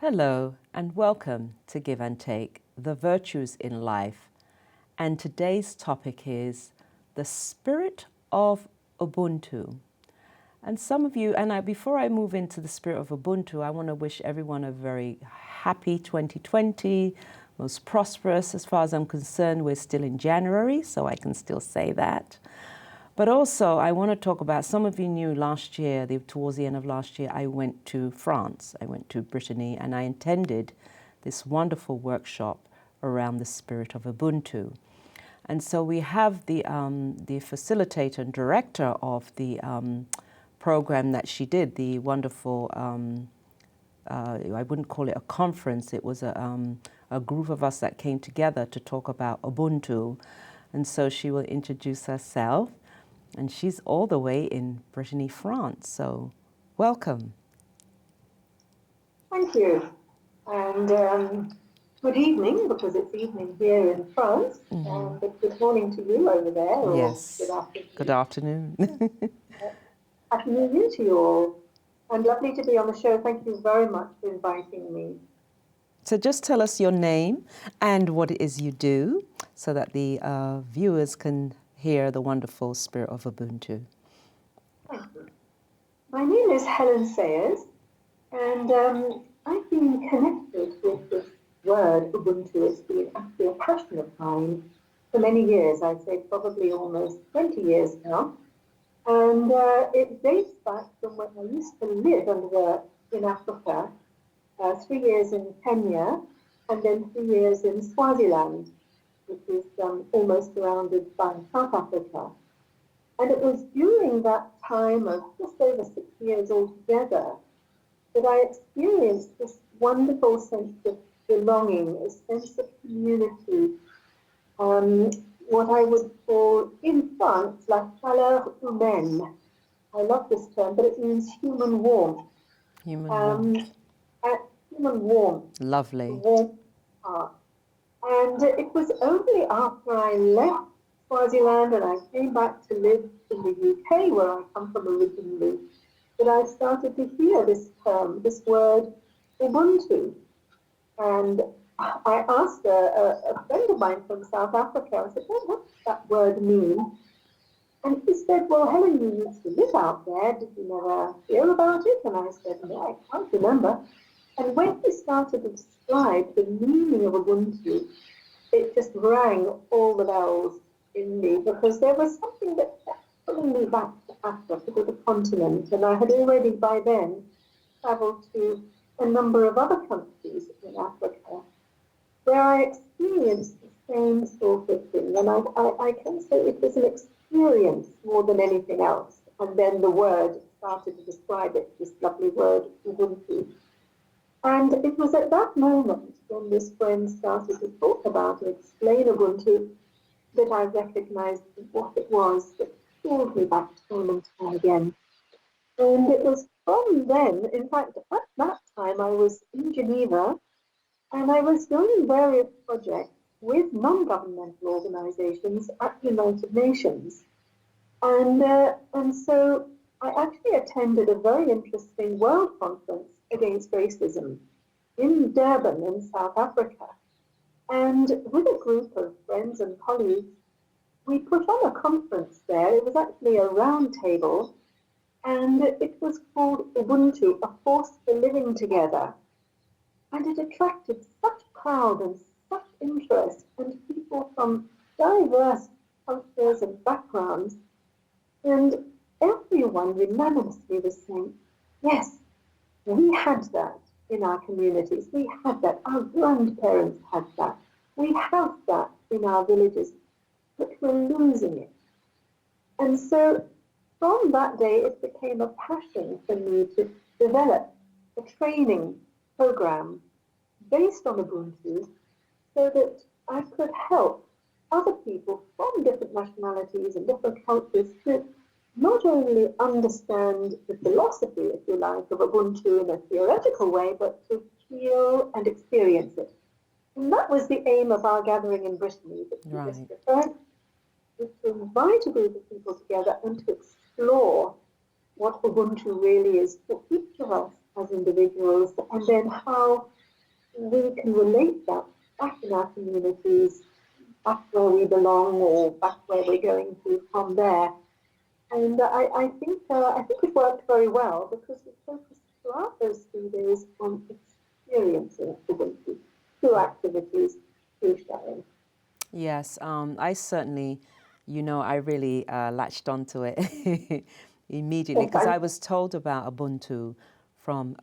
Hello and welcome to Give and Take, the virtues in life. And today's topic is the spirit of Ubuntu. And some of you, before I move into the spirit of Ubuntu, I want to wish everyone a very happy 2020, most prosperous. As far as I'm concerned, we're still in January, so I can still say that. But also, I want to talk about, some of you knew last year, towards the end of last year, I went to France. I went to Brittany and I attended this wonderful workshop around the spirit of Ubuntu. And so we have the facilitator and director of the program that she did, the wonderful, I wouldn't call it a conference, it was a group of us that came together to talk about Ubuntu. And so she will introduce herself. And she's all the way in Brittany, France. So, welcome. Thank you. And good evening, because it's evening here in France. But good morning to you over there. Or Yes. Good afternoon. Good afternoon. Happy New Year to you all. And lovely to be on the show. Thank you very much for inviting me. So just tell us your name and what it is you do so that the viewers can hear the wonderful spirit of Ubuntu. Thank you. My name is Helen Sayers, and I've been connected with this word Ubuntu. It's been actually a passion of mine for many years. I'd say probably almost 20 years now. And it dates back from when I used to live and work in Africa, 3 years in Kenya, and then 3 years in Swaziland, which is almost surrounded by South Africa. And it was during that time of just over 6 years altogether that I experienced this wonderful sense of belonging, a sense of community, what I would call in France, la chaleur humaine. I love this term, but it means human warmth. Human warmth. Human warmth. Lovely. Warmth heart. And it was only after I left Swaziland and I came back to live in the UK, where I come from originally, that I started to hear this term, this word, Ubuntu. And I asked a friend of mine from South Africa, I said, well, what does that word mean? And he said, well, Helen, you used to live out there. Did you never hear about it? And I said, no, I can't remember. And when he started to describe the meaning of Ubuntu, it just rang all the bells in me, because there was something that kept pulling me back to Africa, to the continent. And I had already by then traveled to a number of other countries in Africa where I experienced the same sort of thing. And I can say it was an experience more than anything else. And then the word started to describe it, this lovely word, Ubuntu. And it was at that moment when this friend started to talk about and explain Ubuntu that I recognized what it was that pulled me back time and time again. And it was from then, in fact, at that time I was in Geneva and I was doing various projects with non-governmental organizations at the United Nations. And so I actually attended a very interesting world conference against racism in Durban in South Africa. And with a group of friends and colleagues, we put on a conference there. It was actually a round table, and it was called Ubuntu, a force for living together. And it attracted such crowd and such interest, and people from diverse cultures and backgrounds. And everyone unanimously was saying, yes, we had that in our communities. We had that. Our grandparents had that. We have that in our villages, but we're losing it. And so from that day, it became a passion for me to develop a training program based on Ubuntu so that I could help other people from different nationalities and different cultures to not only understand the philosophy, if you like, of Ubuntu in a theoretical way, but to feel and experience it. And that was the aim of our gathering in Brittany, that you just referred to invite a group of people together and to explore what Ubuntu really is for each of us as individuals, and then how we can relate that back in our communities, back where we belong, or back where we're going to from there. And I think it worked very well because we focused throughout those 3 days on experiencing Ubuntu through activities, through sharing. Yes, I certainly, I really latched onto it immediately because I was told about Ubuntu from,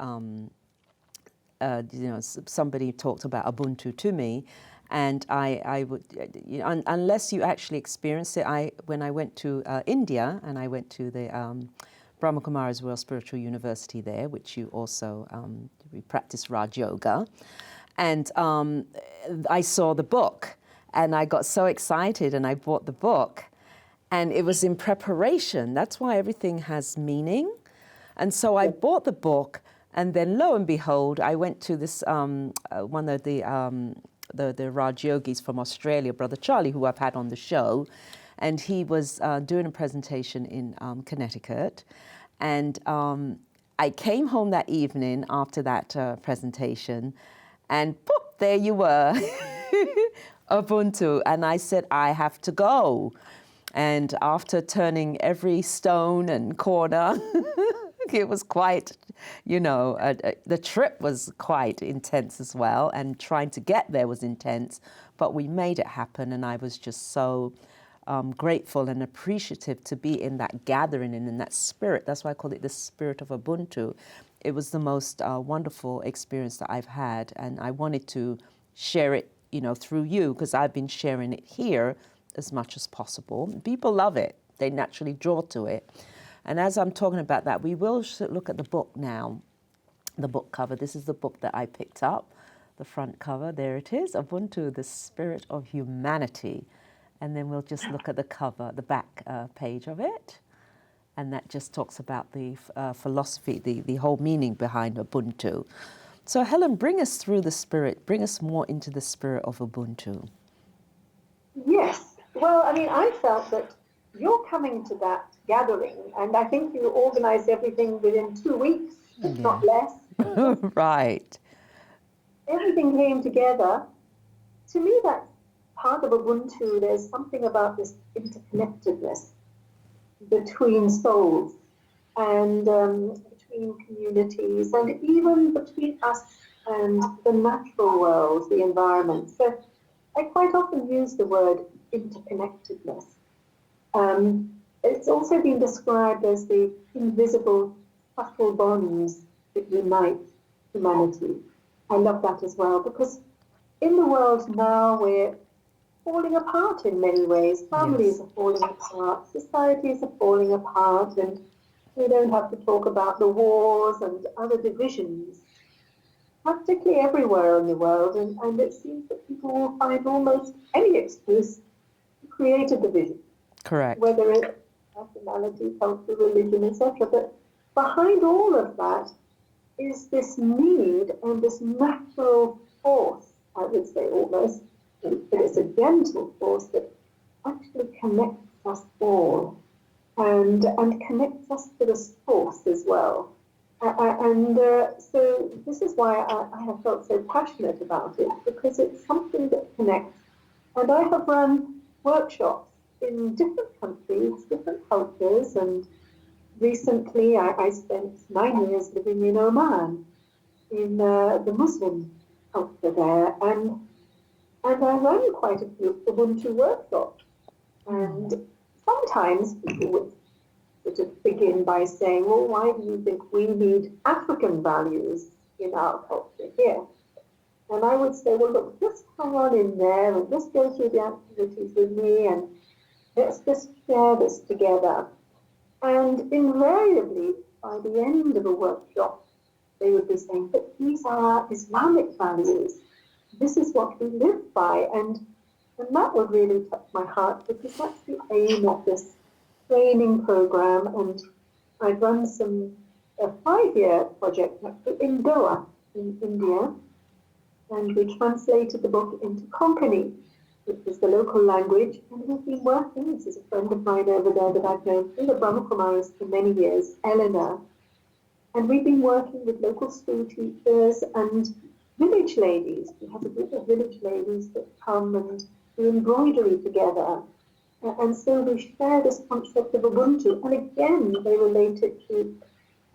somebody talked about Ubuntu to me, and I would, unless you actually experience it, when I went to India and I went to the Brahma Kumara's World Spiritual University there, which you also, we practice Raj Yoga, and I saw the book. And I got so excited and I bought the book. And it was in preparation. That's why everything has meaning. And so I bought the book. And then lo and behold, I went to this, one of the Raj Yogis from Australia, Brother Charlie, who I've had on the show. And he was doing a presentation in Connecticut. And I came home that evening after that presentation. And boop, there you were. Ubuntu, and I said, I have to go. And after turning every stone and corner, it was quite, the trip was quite intense as well, and trying to get there was intense, but we made it happen, and I was just so grateful and appreciative to be in that gathering and in that spirit. That's why I call it the spirit of Ubuntu. It was the most wonderful experience that I've had, and I wanted to share it through you, because I've been sharing it here as much as possible. People love it. They naturally draw to it. And as I'm talking about that, we will look at the book now, the book cover. This is the book that I picked up, the front cover. There it is, Ubuntu, the Spirit of Humanity. And then we'll just look at the cover, the back page of it. And that just talks about the philosophy, the whole meaning behind Ubuntu. So Helen, bring us through the spirit, bring us more into the spirit of Ubuntu. Yes. Well, I mean, I felt that you're coming to that gathering, and I think you organized everything within 2 weeks, if not less. Right. Everything came together. To me, that's part of Ubuntu. There's something about this interconnectedness between souls and between communities, and even between us and the natural world, the environment. So I quite often use the word interconnectedness. It's also been described as the invisible, subtle bonds that unite humanity. I love that as well, because in the world now we're falling apart in many ways. Families are falling apart, societies are falling apart, and we don't have to talk about the wars and other divisions practically everywhere in the world, and it seems that people will find almost any excuse to create a division. Correct. Whether it's nationality, culture, religion, etc. But behind all of that is this need and this natural force, I would say almost, but it's a gentle force that actually connects us all and connects us to the source as well. So this is why I have felt so passionate about it, because it's something that connects. And I have run workshops in different countries, different cultures, and recently I spent 9 years living in Oman, in the Muslim culture there, and I run quite a few Ubuntu workshops. And sometimes people would sort of begin by saying, well, why do you think we need African values in our culture here? And I would say, well, look, just come on in there and just go through the activities with me, and let's just share this together. And invariably, by the end of a workshop, they would be saying, but these are our Islamic values. This is what we live by. And that would really touch my heart, because that's the aim of this training program. And I've run a 5-year project in Goa, in India, and we translated the book into Konkani, which is the local language, and we've been working. This is a friend of mine over there that I've known through the Brahma Kumaris for many years, Eleanor, And we've been working with local school teachers and village ladies. We have a group of village ladies that come and do embroidery together. And so we share this concept of Ubuntu. And again, they relate it to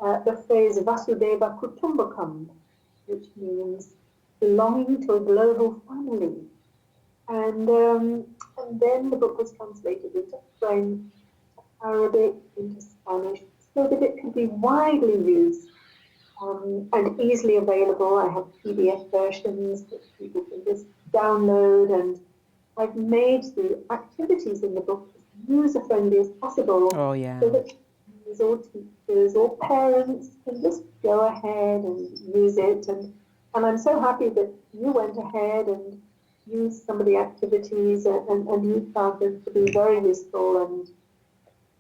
the phrase Vasudeva Kutumbakam, which means belonging to a global family. And then the book was translated into French, Arabic, into Spanish, so that it can be widely used and easily available. I have PDF versions that people can just download, and I've made the activities in the book as user-friendly as possible, Oh, yeah. so that students or teachers or parents can just go ahead and use it. And I'm so happy that you went ahead and used some of the activities and you found them to be very useful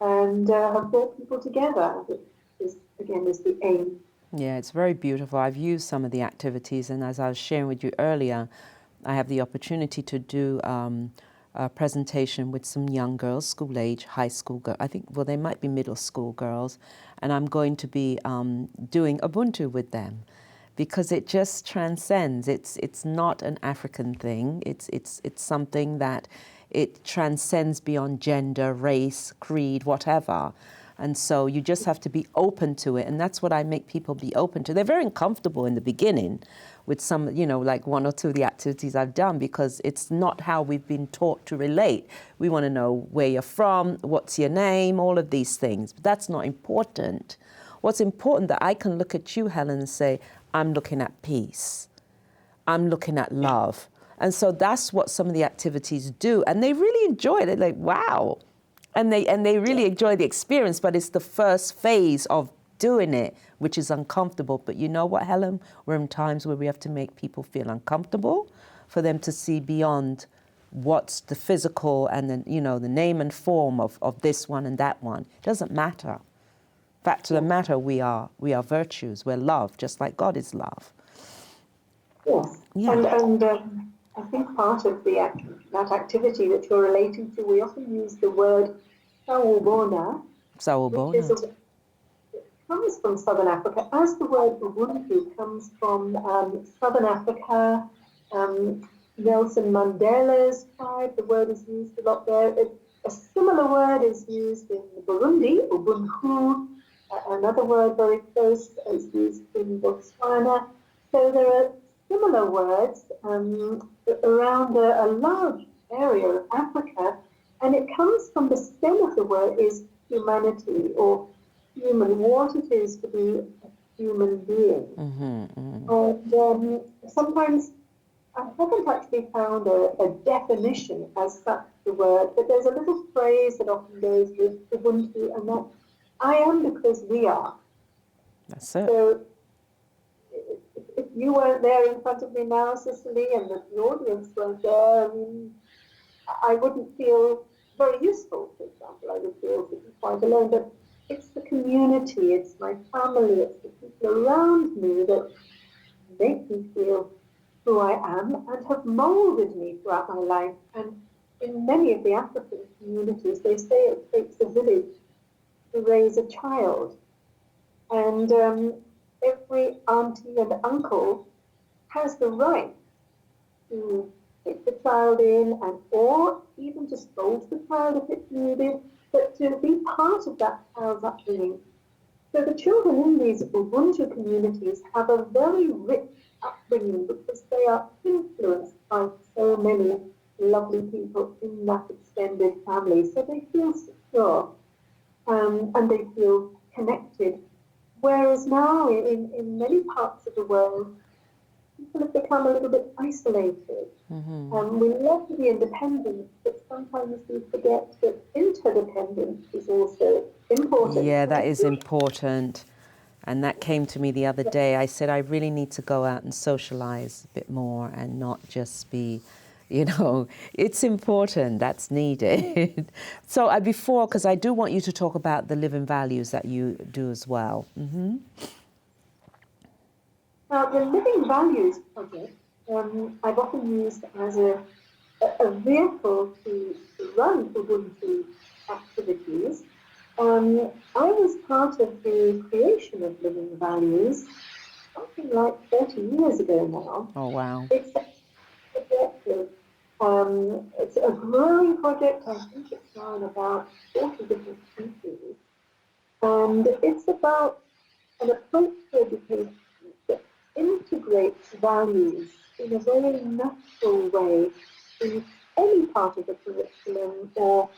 and have brought people together, which is, again, is the aim. Yeah, it's very beautiful. I've used some of the activities, and as I was sharing with you earlier, I have the opportunity to do a presentation with some young girls, school age, high school girls. I think, well, they might be middle school girls, and I'm going to be doing Ubuntu with them, because it just transcends. It's not an African thing. It's something that it transcends beyond gender, race, creed, whatever. And so you just have to be open to it. And that's what I make people be open to. They're very uncomfortable in the beginning with some, like one or two of the activities I've done, because it's not how we've been taught to relate. We want to know where you're from, what's your name, all of these things. But that's not important. What's important that I can look at you, Helen, and say, I'm looking at peace. I'm looking at love. And so that's what some of the activities do. And they really enjoy it. They're like, wow. And they really enjoy the experience, but it's the first phase of doing it, which is uncomfortable. But you know what, Helen? We're in times where we have to make people feel uncomfortable for them to see beyond what's the physical and then, the name and form of this one and that one. It doesn't matter. Fact of the matter, we are virtues. We're love, just like God is love. Yes. Yeah. And I think part of that activity that you're relating to, we often use the word sawubona, which is it comes from Southern Africa, as the word Ubuntu comes from Southern Africa, Nelson Mandela's tribe. The word is used a lot there. A similar word is used in Burundi, Ubuntu. Another word very close is used in Botswana. So there are similar words around a large area of Africa, and it comes from the stem of the word is humanity or human, what it is to be a human being. And sometimes I haven't actually found a definition as such the word, but there's a little phrase that often goes with Ubuntu, and that I am because we are. That's it. So if you weren't there in front of me now, Cicely, and the audience weren't there, I wouldn't feel very useful, for example. I would feel quite alone. But it's the community, it's my family, it's the people around me that make me feel who I am and have molded me throughout my life. And in many of the African communities, they say it takes a village to raise a child. And every auntie and uncle has the right to take the child in or even to scold the child if it's needed, but to be part of that child's upbringing. So the children in these Ubuntu communities have a very rich upbringing because they are influenced by so many lovely people in that extended family. So they feel secure and they feel connected. Whereas now in many parts of the world, people have become a little bit isolated. We love to be independent, but sometimes we forget that interdependence is also important. Yeah, that is important. And that came to me the other day. I said, I really need to go out and socialize a bit more and not just be, it's important, that's needed. So before, because I do want you to talk about the living values that you do as well. Now, the Living Values project, I've often used as a vehicle to run Ubuntu activities. I was part of the creation of Living Values something like 30 years ago now. Oh, wow. It's a project it's a growing project. I think it's now in about 40 different countries. And it's about an approach to education that integrates values in a very natural way in any part of the curriculum or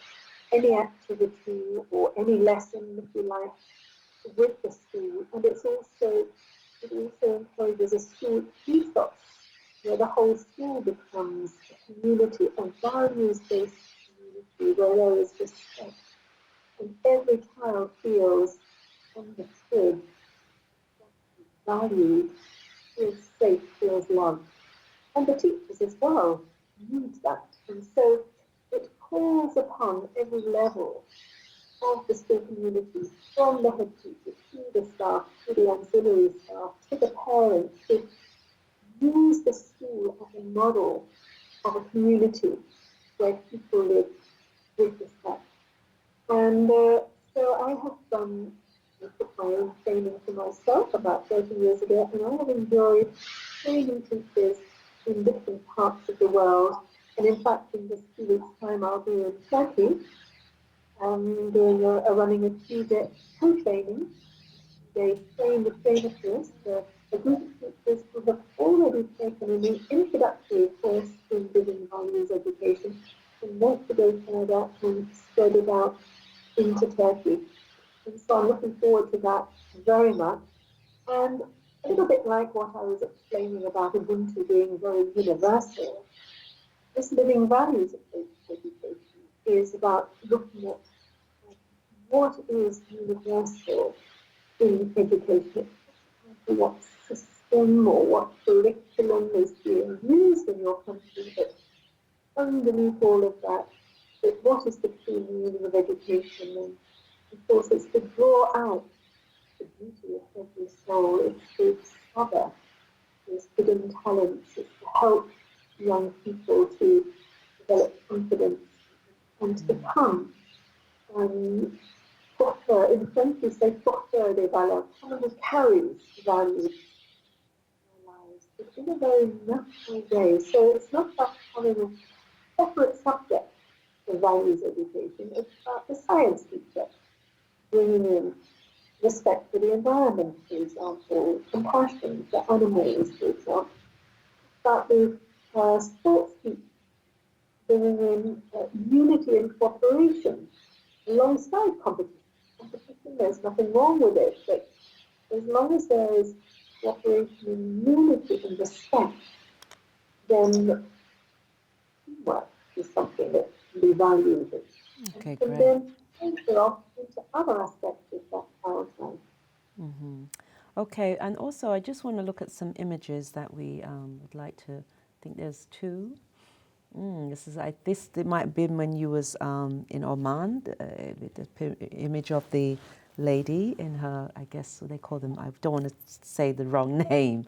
any activity or any lesson, if you like, with the school. And it also encourages a school ethos where the whole school becomes a community, a values-based community where there is respect and every child feels understood, valued, feels safe, feels loved. And the teachers as well need that. And so it calls upon every level of the school community, from the head teacher to the staff, to the auxiliary staff, to the parents, to use the school as a model of a community where people live with respect. And so I have took my own training for myself about 30 years ago, and I have enjoyed training teachers in different parts of the world. And in fact, in just 2 weeks' time, I'll be in Turkey doing running a 2-day co-training. They train the trainer course, a group of teachers who have already taken an introductory course in Living Values education and want to go further and spread it out into Turkey. And so I'm looking forward to that very much. And a little bit like what I was explaining about Ubuntu being very universal, this Living Values education is about looking at what is universal in education, what system or what curriculum is being used in your country, but underneath all of that, what is the true meaning of education? And of course, it's to draw out the beauty of every soul. It's to discover these hidden talents. It's to help young people to develop confidence and to become porteur. In French, we say porteur des valeurs, someone who carries values in their lives, but in a very natural way. So it's not about having a separate subject for values education. It's about the science teacher bringing in respect for the environment, for example, compassion for animals, for example. It's about the sports teacher bringing in unity and cooperation alongside competition. Competition, there's nothing wrong with it, but as long as there is cooperation and unity and respect, then teamwork is something that can be valued. Okay, And great. then enter off into other aspects of that child's life. Mm-hmm. Okay, and also I just want to look at some images that we would like to. I think there's two. This might have been when you was in Oman. The image of the lady in her, I guess what they call them. I don't want to say the wrong name,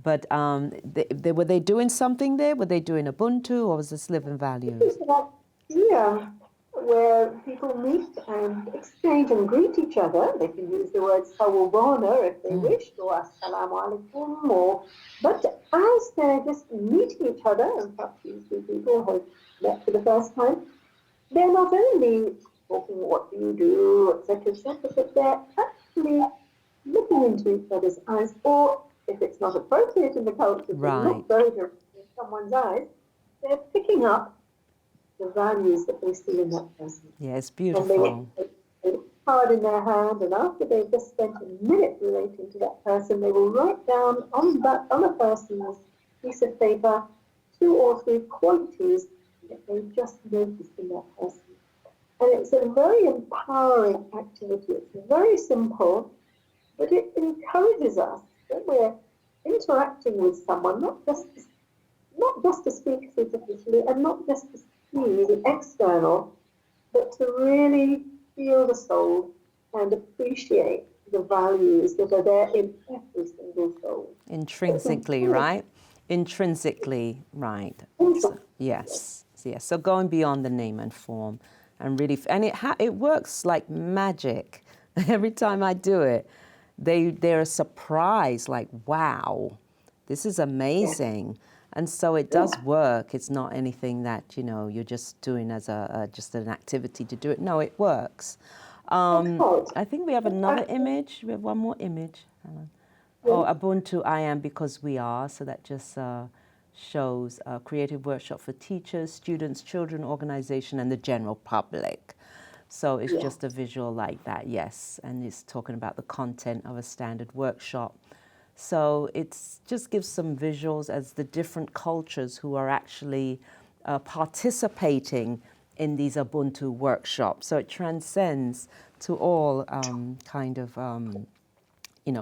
but were they doing something there? Were they doing Ubuntu, or was this Living Values? Yeah, where people meet and exchange and greet each other. They can use the word sawubona if they wish, or assalamu alaikum, but as they're just meeting each other, and perhaps these two people have met for the first time, they're not only talking what do you do, etc., but they're actually looking into each other's eyes, or if it's not appropriate in the culture to look very directly in someone's eyes, they're picking up the values that they see in that person. Yeah, it's And they beautiful. will take a card in their hand, and after they've just spent a minute relating to that person, they will write down on a person's piece of paper 2 or 3 qualities that they've just noticed in that person. And it's a very empowering activity. It's very simple, but it encourages us that we're interacting with someone, not just to speak superficially and not just to see the external, but to really feel the soul and appreciate the values that are there in every single soul. Intrinsically, right? Intrinsically, right. So, yes, yes. So going beyond the name and form. and really, and it works like magic. Every time I do it, they're surprised, like, wow, this is amazing. And so it does work. It's not anything that, you're just doing as just an activity to do it. No, it works. I think we have another image. We have one more image. Oh, Ubuntu I am because we are. So that just shows a creative workshop for teachers, students, children, organization, and the general public. So it's just a visual like that, yes. And it's talking about the content of a standard workshop. So it just gives some visuals as the different cultures who are actually participating in these Ubuntu workshops. So it transcends to all kind of,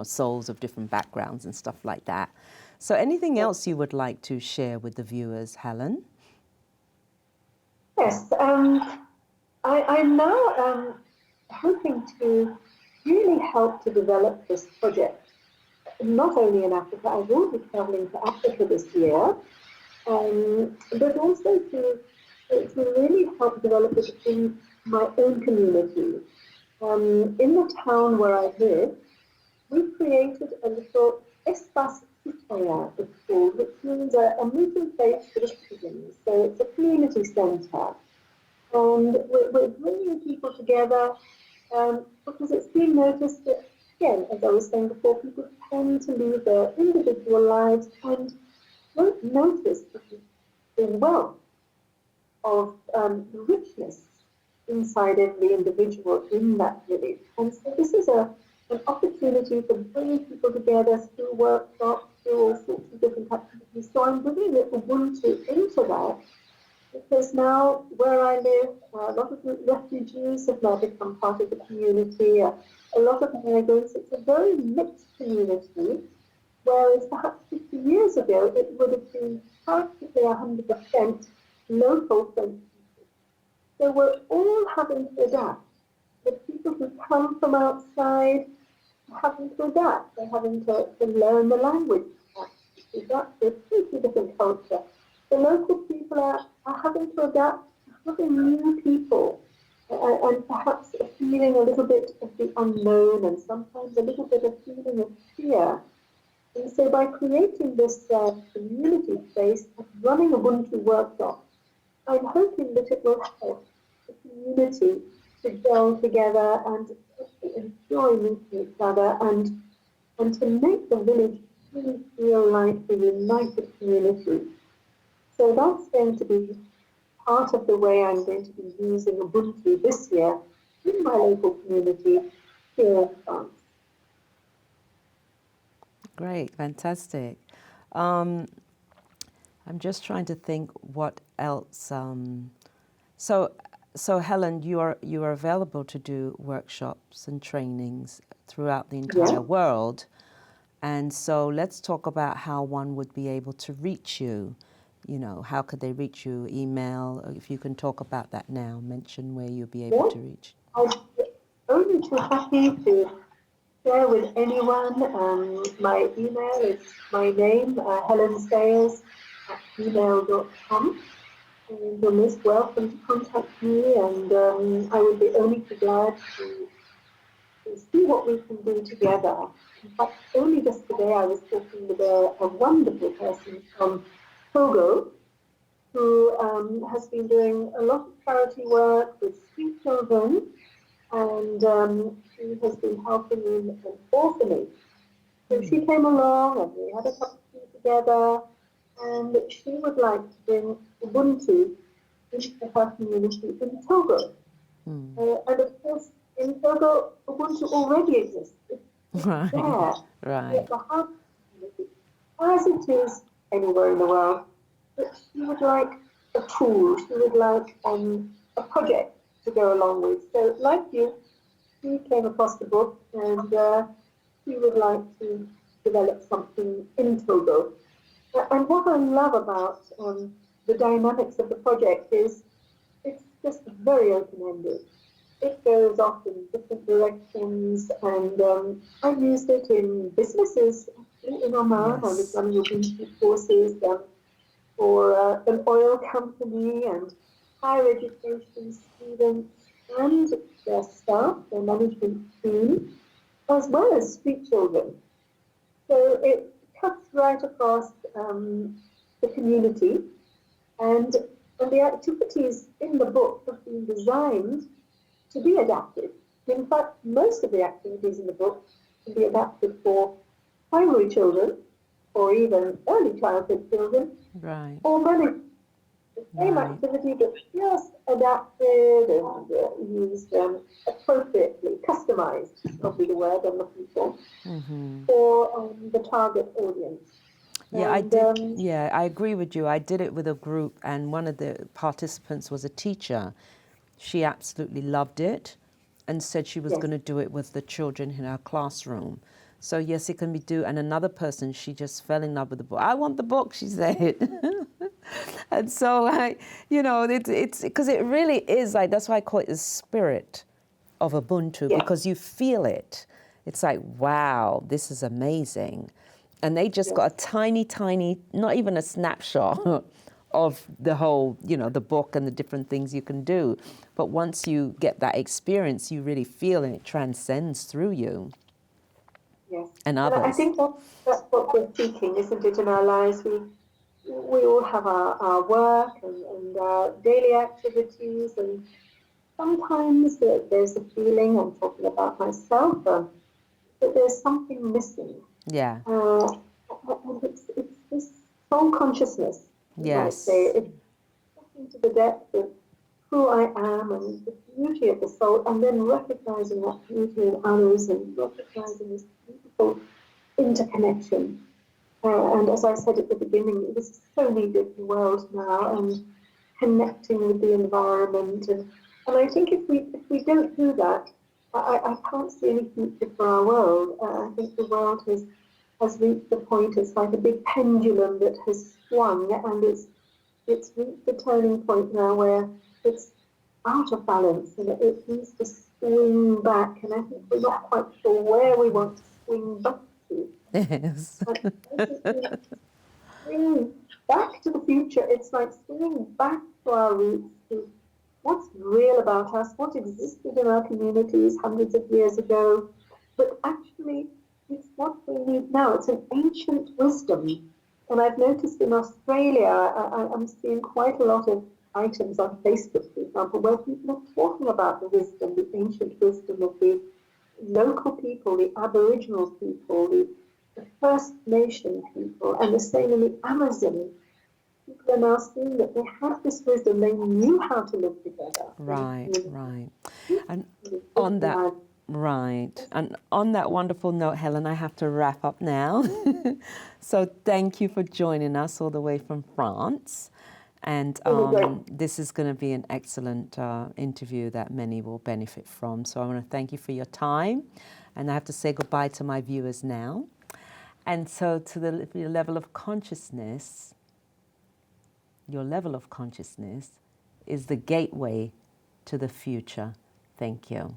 souls of different backgrounds and stuff like that. So anything else you would like to share with the viewers, Helen? Yes, I'm now hoping to really help to develop this project, not only in Africa. I will be traveling to Africa this year, but also to really help develop it in my own community. In the town where I live, we created a little espace citoyen, it's called, which means a meeting place for the citizens. So it's a community centre. And we're bringing people together because it's been noticed that, again, as I was saying before, people tend to lead their individual lives and don't notice the wealth of the richness inside every individual in that village. And so this is an opportunity for bringing people together through workshops, through all sorts of different activities. So I'm bringing the Ubuntu into that, because now where I live, a lot of the refugees have now become part of the community, a lot of migrants. It's a very mixed community, whereas perhaps 50 years ago it would have been practically 100% local French people. So we're all having to adapt. The people who come from outside are having to adapt. They're having to learn the language, because that's a completely different culture. The local people are having to adapt to having new people, and perhaps feeling a little bit of the unknown and sometimes a little bit of feeling of fear. And so by creating this community space and running Ubuntu workshops, I'm hoping that it will help the community to gel together and enjoy meeting each other and to make the village really feel like a united community. So that's going to be part of the way I'm going to be using Ubuntu this year in my local community here in France. Great, fantastic. I'm just trying to think what else. So Helen, you are available to do workshops and trainings throughout the entire world, and so let's talk about how one would be able to reach you. How could they reach you? Email, if you can talk about that now, mention where you'll be able to reach. I'm only too happy to share with anyone. My email is my name, helensales@gmail.com. And you're most welcome to contact me, and I would be only too glad to see what we can do together. In fact, only just today I was talking with a wonderful person from Togo, who has been doing a lot of charity work with street children, and she has been helping in an orphanage. So she came along and we had a cup of tea together, and she would like to bring Ubuntu into her community in Togo. And of course, in Togo, Ubuntu already exists. It's Right. there. Right. It's the heart of the community, as it is anywhere in the world. But she would like a tool, she would like a project to go along with. So, like you, she came across the book, and she would like to develop something in Togo. And what I love about the dynamics of the project is it's just very open-ended. It goes off in different directions, and I used it in businesses in Oman. I was running Ubuntu courses for an oil company, and higher education students and their staff, their management team, as well as street children. So it cuts right across the community, and the activities in the book have been designed to be adapted. In fact, most of the activities in the book can be adapted for primary children or even early childhood children Right. or many. The same Right. activity but just adapted and used appropriately, customized is probably the word I'm looking for the target audience. Yeah, I And did. Yeah, I agree with you. I did it with a group, and one of the participants was a teacher. She absolutely loved it and said she was yes, going to do it with the children in her classroom. So, yes, it can be do. And another person, she just fell in love with the book. I want the book, she said. And so, it's because it really is like, that's why I call it the spirit of Ubuntu, yes, because you feel it. It's like, wow, this is amazing. And they just yes, got a tiny, tiny, not even a snapshot of the whole, the book and the different things you can do. But once you get that experience, you really feel and it transcends through you yes. and And I others. think that's what we're seeking, isn't it, in our lives? We all have our work and our daily activities, and sometimes there's a feeling, I'm talking about myself, that there's something missing. Yeah. And it's this soul consciousness, you might say. Yes. It's getting to the depth of who I am and the beauty of the soul, and then recognizing that beauty in others and recognizing this beautiful interconnection. And as I said at the beginning, this is so needed in the world now, and connecting with the environment. And I think if we don't do that, I can't see any future for our world. I think the world has reached the point, it's like a big pendulum that has swung, and it's reached the turning point now where it's out of balance and it needs to swing back. And I think we're not quite sure where we want to swing back to. Yes. But basically, swing back to the future, it's like swinging back to our roots, to what's real about us, what existed in our communities hundreds of years ago. But actually, it's what we need now. It's an ancient wisdom. And I've noticed in Australia, I'm seeing quite a lot of items on Facebook, for example, where people are talking about the wisdom, the ancient wisdom of the local people, the Aboriginal people, the First Nation people, and the same in the Amazon. People are now seeing that they have this wisdom, they knew how to live together. Right, right. And It's on that, bad. right. And on that wonderful note, Helen, I have to wrap up now. So thank you for joining us all the way from France. And this is going to be an excellent interview that many will benefit from. So I want to thank you for your time. And I have to say goodbye to my viewers now. And so to your level of consciousness, your level of consciousness is the gateway to the future. Thank you.